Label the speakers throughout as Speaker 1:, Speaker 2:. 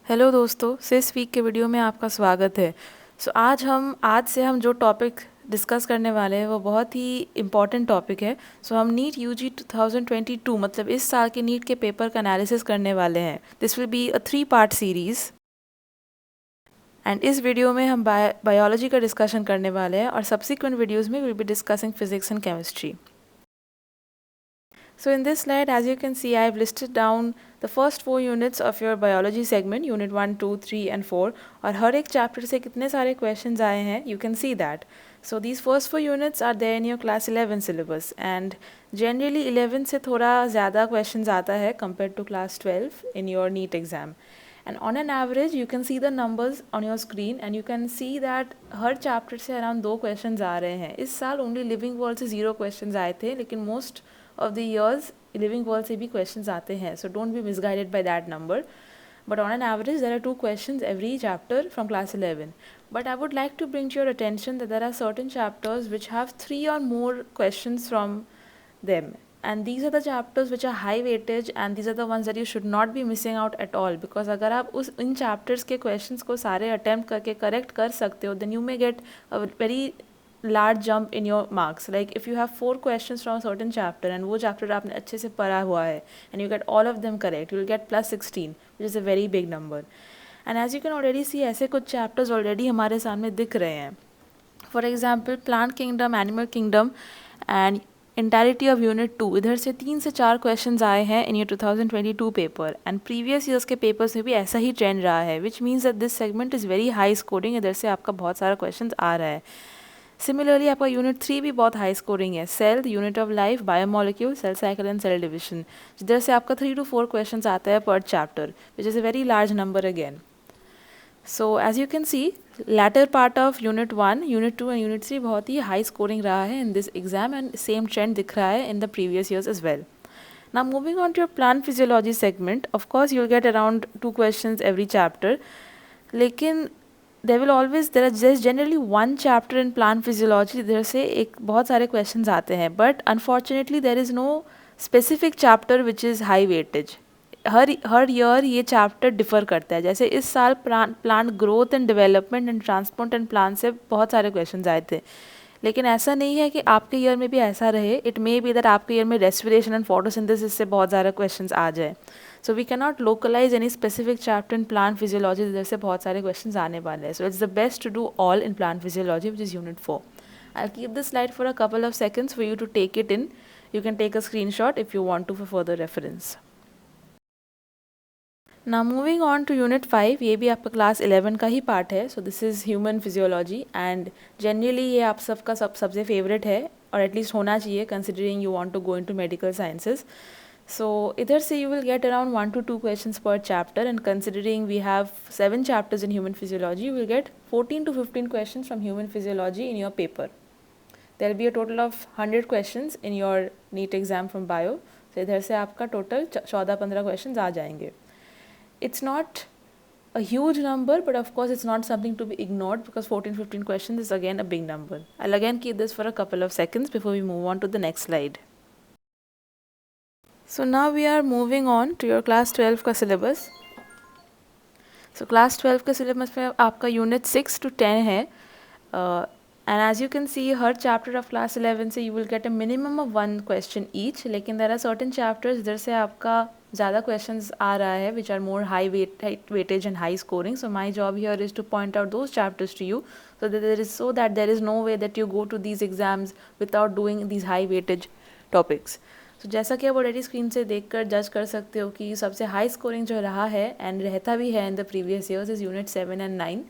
Speaker 1: Hello दोस्तों, सिस week के video में आपका स्वागत है। आज से हम जो टॉपिक डिस्कस करने वाले हैं वो बहुत ही इम्पॉर्टेंट टॉपिक है। हम नीट यूजी 2022 मतलब इस साल के नीट के पेपर का एनालिसिस करने वाले हैं। This will be a 3 part series and इस वीडियो में हम बायोलॉजी का डिस्कशन करने वाले हैं और सब्सिक्वेंट वीडियोज़ में will be discussing physics and chemistry. So in this slide, as you can see, I have listed down the first 4 units of your biology segment, unit 1, 2, 3 and 4. और हर एक chapter से कितने सारे questions आए हैं, you can see that. So these first 4 units are there in your class 11 syllabus and generally 11 से थोड़ा ज़्यादा questions आता है compared to class 12 in your NEET exam. And on an average, you can see the numbers on your screen and you can see that her chapter से around 2 questions आ रहे हैं। इस साल only living world से 0 questions आए थे, लेकिन most of the years living world से भी questions आते हैं, so don't be misguided by that number. But on an average there are 2 questions every chapter from class 11. But I would like to bring to your attention that there are certain chapters which have 3 or more questions from them, and these are the chapters which are high weightage and these are the ones that you should not be missing out at all, because अगर आप इन chapters के questions को सारे attempt करके correct कर सकते हो, then you may get a very large jump in your marks. Like if you have 4 questions from a certain chapter and वो chapter आपने अच्छे से पढ़ा हुआ है and you get all of them correct, you will get +16, which is a very big number. And as you can already see, ऐसे कुछ chapters already हमारे सामने दिख रहे हैं. For example, plant kingdom, animal kingdom and entirety of unit 2, इधर से 3 से 4 questions आए हैं in your 2022 paper and previous years के papers में भी ऐसा ही trend रहा है, which means that this segment is very high scoring. इधर से आपका बहुत सारा questions आ रहा है. सिमिलरली आपका यूनिट 3 भी बहुत हाई स्कोरिंग है. Cell, unit of life, biomolecule, cell cycle and cell division, जिधर से आपका 3 to 4 क्वेश्चंस आता है पर chapter, which is a very large number again. So as you can see, latter part of unit 1, unit 2 and unit 3 बहुत ही high scoring रहा है in this exam and same trend दिख रहा है in the previous years as well. Now moving on to your plant physiology segment, of course you'll get around 2 questions every chapter, लेकिन there is generally one chapter in plant physiology जिधर से एक बहुत सारे questions आते हैं, but unfortunately there is no specific chapter which is high weightage. Her year ये chapter differ करता है. जैसे इस साल plant growth and development and transport and plant से बहुत सारे क्वेश्चंस आए थे, लेकिन ऐसा नहीं है कि आपके ईयर में भी ऐसा रहे. इट मे बी दैट आपके ईयर में रेस्पिरेशन एंड फोटोसिंथेसिस से बहुत ज़्यादा क्वेश्चंस आ जाए. So we can not localise any specific chapter in plant physiology, जिधर से बहुत सारे क्वेश्चंस आने वाले हैं. So it's the best to do all in plant physiology, which is unit 4. I will keep this slide for a couple of seconds for you to take it in. You can take a screenshot if you want to for further reference. Now moving on to unit 5, ये भी आपका class 11 का ही part है. So this is human physiology and generally ये आप सबका सबसे favourite है, और एटलीस्ट होना चाहिए considering you want to go into medical sciences. So इधर से you will get around 1 to 2 questions per chapter, and considering we have 7 chapters in human physiology, you will get 14 to 15 questions from human physiology in your paper. There will be a total of 100 questions in your NEET exam from bio. So इधर से आपका total 14-15 questions आ जाएंगे. It's not a huge number, but of course it's not something to be ignored, because 14-15 questions is again a big number. I'll again keep this for a couple of seconds before we move on to the next slide. So now we are moving on to your class 12 का syllabus. So class 12 के syllabus में आपका unit 6 to 10 है, and as you can see her chapter of class 11 से you will get a minimum of 1 question each. लेकिन there are certain chapters इधर से आपका ज़्यादा questions आ रहा है which are more high weightage and high scoring. So my job here is to point out those chapters to you, so that there is no way that you go to these exams without doing these high weightage topics. So जैसा कि आप already screen से देखकर जज कर सकते हो कि सबसे हाई स्कोरिंग जो रहा है एंड रहता भी है in the previous years is unit 7 and 9.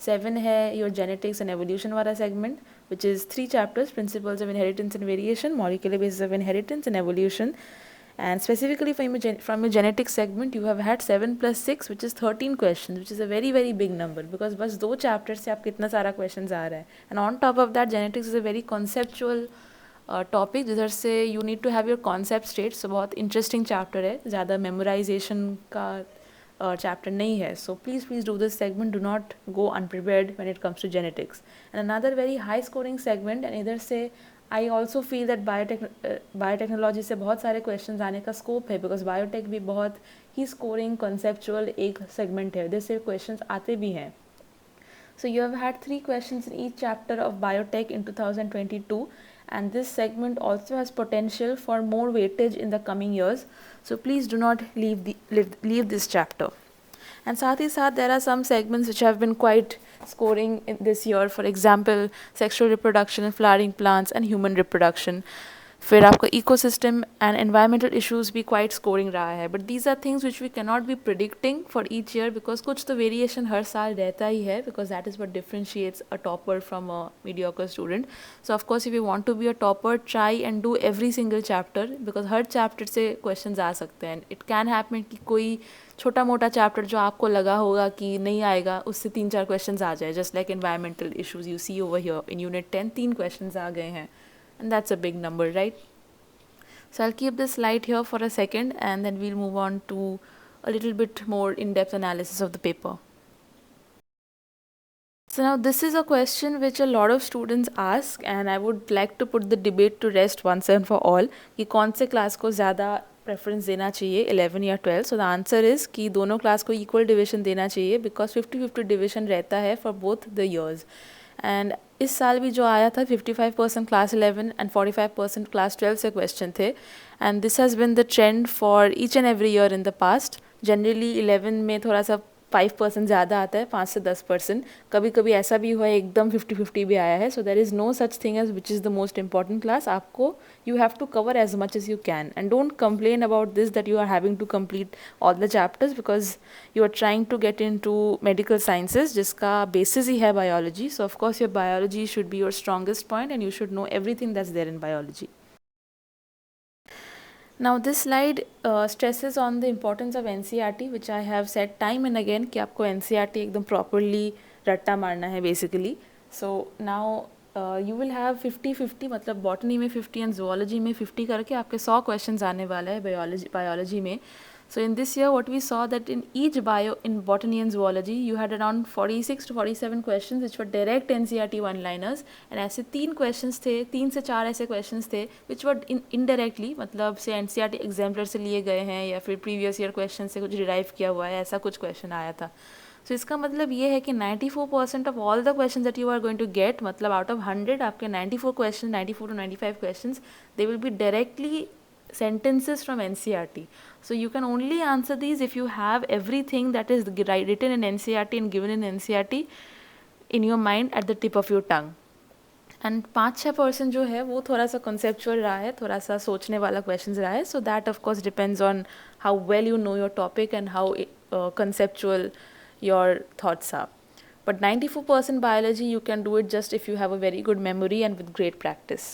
Speaker 1: 7 है योर जेनेटिक्स एंड एवोल्यूशन वाला segment, which is 3 chapters: principles of inheritance and variation, molecular basis of inheritance and evolution. And specifically from your genetics segment, you have had 7 plus 6, which is 13 questions, which is a very very big number, because बस 2 chapters से आपको इतना सारा questions आ रहा है. And on top of that, genetics is a very conceptual topic, जिधर से you need to have your concept straight. So बहुत इंटरेस्टिंग चैप्टर है, ज़्यादा मेमोराइजेशन का चैप्टर नहीं है. So please do this segment, do not go unprepared when it comes to genetics. And another very high scoring segment, and इधर से I also feel that biotechnology से बहुत सारे क्वेश्चन आने का स्कोप है, बिकॉज बायोटेक भी बहुत की स्कोरिंग कॉन्सेप्चुअल एक सेगमेंट है, जिससे क्वेश्चंस आते भी हैं. So you have had 3 questions in each chapter of biotech in 2022, and this segment also has potential for more weightage in the coming years. So please do not leave this chapter. And साथ ही साथ there are some segments which have been quite scoring in this year. For example, sexual reproduction in flowering plants and human reproduction. फिर आपका ecosystem and environmental issues भी quite scoring रहा है. But these are things which we cannot be predicting for each year because कुछ तो variation हर साल रहता ही है, because that is what differentiates a topper from a mediocre student. So of course if you want to be a topper, try and do every single chapter, because her chapter से questions आ सकते हैं. It can happen कि कोई छोटा मोटा chapter जो आपको लगा होगा कि नहीं आएगा, उससे 3-4 क्वेश्चंस आ जाए. Just like environmental issues you see over here in unit 10, 3 questions आ गए हैं, and that's a big number, right? So I'll keep this slide here for a second, and then we'll move on to a little bit more in-depth analysis of the paper. So now this is a question which a lot of students ask, and I would like to put the debate to rest once and for all कि कौन से class को ज़्यादा preference देना चाहिए, 11 या 12. So the answer is कि दोनों क्लास को इक्वल डिविजन देना चाहिए, बिकॉज 50-50 डिविजन रहता है for both the years. And इस साल भी जो आया था 55% क्लास 11 एंड 45% क्लास 12 से क्वेश्चन थे, and this has been the trend for each and every year in the past. Generally 11 में थोड़ा सा 5% ज़्यादा आता है, 5 से 10%. कभी कभी ऐसा भी हुआ है एकदम 50-50 भी आया है. So there is no such thing as which is the most important class. आपको you have to cover as much as you can, and don't complain about this that you are having to complete all the chapters, because you are trying to get into medical sciences जिसका basis ही है biology. So of course your biology should be your strongest point, and you should know everything that's there in biology. Now this slide stresses on the importance of NCERT, which I have said time and again कि आपको NCERT एकदम properly रट्टा मारना है basically. So now you will have 50-50, मतलब botany में 50 and zoology में 50 करके आपके 100 questions आने वाला है biology में. So in this year what we saw that in each bio, in botany and zoology, you had around 46 to 47 questions which were direct NCERT one-liners, and ऐसे 3 questions थे, 3 से 4 ऐसे questions थे which were indirectly, मतलब से NCERT exemplar से लिए गए हैं या फिर previous year question से कुछ derive किया हुआ है, ऐसा कुछ question आया था. So इसका मतलब ये है कि 94% of all the questions that you are going to get, मतलब out of 100 आपके 94 questions, 94 to 95 questions, they will be directly sentences from NCERT. So you can only answer these if you have everything that is written in NCERT and given in NCERT in your mind at the tip of your tongue. And 5-6% जो है वो थोड़ा सा conceptual रहा है, थोड़ा सा सोचने वाला क्वेश्चन रहा है. So that of course depends on how well you know your topic and how conceptual your thoughts are. But 94% biology, you can do it just if you have a very good memory and with great practice.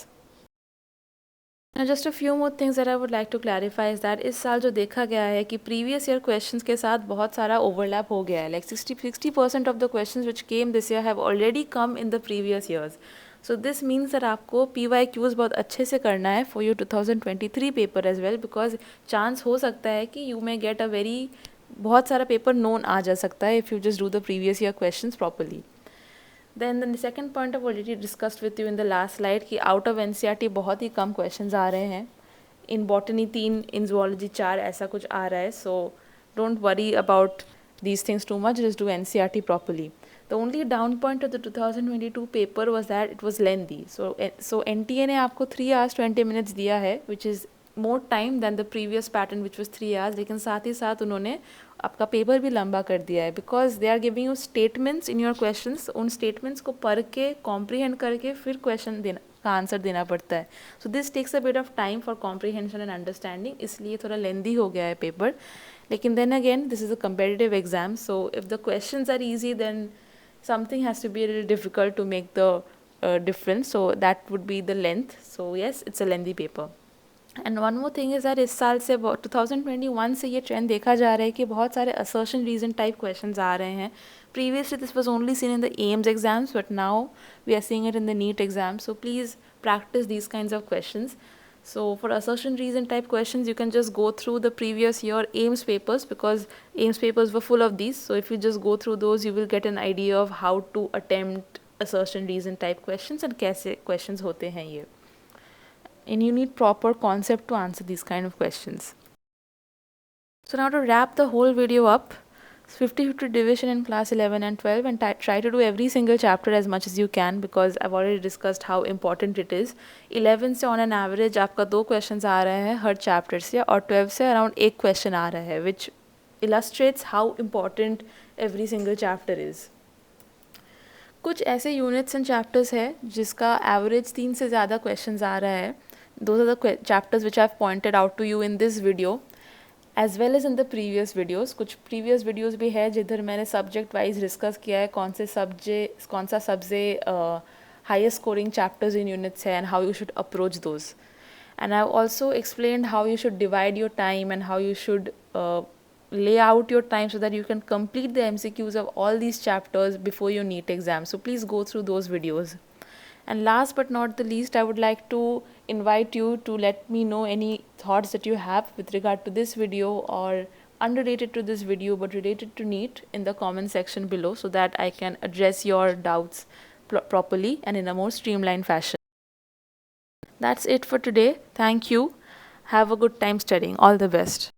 Speaker 1: Now just a few more things that I would like to clarify is that इस साल जो देखा गया है कि previous year questions के साथ बहुत सारा overlap हो गया है. Like 60% of the questions which came this year have already come in the previous years. So this means that आपको PYQs बहुत अच्छे से करना है for your 2023 paper as well, because chance हो सकता है कि you may get a very बहुत सारा पेपर known आ जा सकता है if you just do the previous year questions properly. Then the second point I've already discussed with you in the last slide कि out of NCERT बहुत ही कम questions आ रहे हैं. In botany 3, in zoology 4, ऐसा कुछ आ रहा है. So don't worry about these things too much, just do NCERT properly. The only down point of the 2022 paper was that it was lengthy. So NTA ने आपको 3 hours 20 minutes दिया है, which is more time than the previous pattern which was 3 hours. लेकिन साथ ही साथ उन्होंने आपका paper भी लंबा कर दिया है, because they are giving you statements in your questions. उन स्टेटमेंट्स को पढ़ के कॉम्प्रीहेंड करके फिर क्वेश्चन देना का आंसर देना पड़ता है. So this takes a bit of time for comprehension and understanding, इसलिए थोड़ा लेंदी हो गया है पेपर. लेकिन then again this is a competitive exam, so if the questions are easy then something has to be a little difficult to make the difference. So that would be the length. So yes, it's a lengthy paper. And one more thing is that इस साल से 2021 से ये trend देखा जा रहा है कि बहुत सारे असर्शन रीजन टाइप क्वेश्चंस आ रहे हैं. Previously this was only seen in the AIIMS exams, but now we are seeing it in the NEET exam. So please practice these kinds of questions. So for assertion reason type questions, you can just go through the previous year AIMS papers, because AIMS papers were full of these. So if you just go through those, you will get an idea of how to attempt assertion reason type questions and कैसे questions होते हैं ये. And you need proper concept to answer these kind of questions. So now to wrap the whole video up, 50-50 division in class 11 and 12, and try to do every single chapter as much as you can, because I've already discussed how important it is. 11 से on an average आपका 2 questions आ रहे हैं हर chapter से, और 12 से around 1 question आ रहा है, which illustrates how important every single chapter is. कुछ ऐसे यूनिट्स एंड चैप्टर्स है जिसका एवरेज 3 से ज़्यादा क्वेश्चंस आ रहा है. Those are the chapters which I have pointed out to you in this video as well as in the previous videos. कुछ प्रीवियस वीडियोज़ भी है जिधर मैंने सब्जेक्ट वाइज डिस्कस किया है कौन सा सबसे highest scoring chapters in units है and how you should approach those. And I've also explained how you should divide your time and how you should lay out your time so that you can complete the MCQs of all these chapters before your NEET exam. So please go through those videos. And last but not the least, I would like to invite you to let me know any thoughts that you have with regard to this video or unrelated to this video but related to NEET in the comment section below, so that I can address your doubts properly and in a more streamlined fashion. That's it for today. Thank you. Have a good time studying. All the best.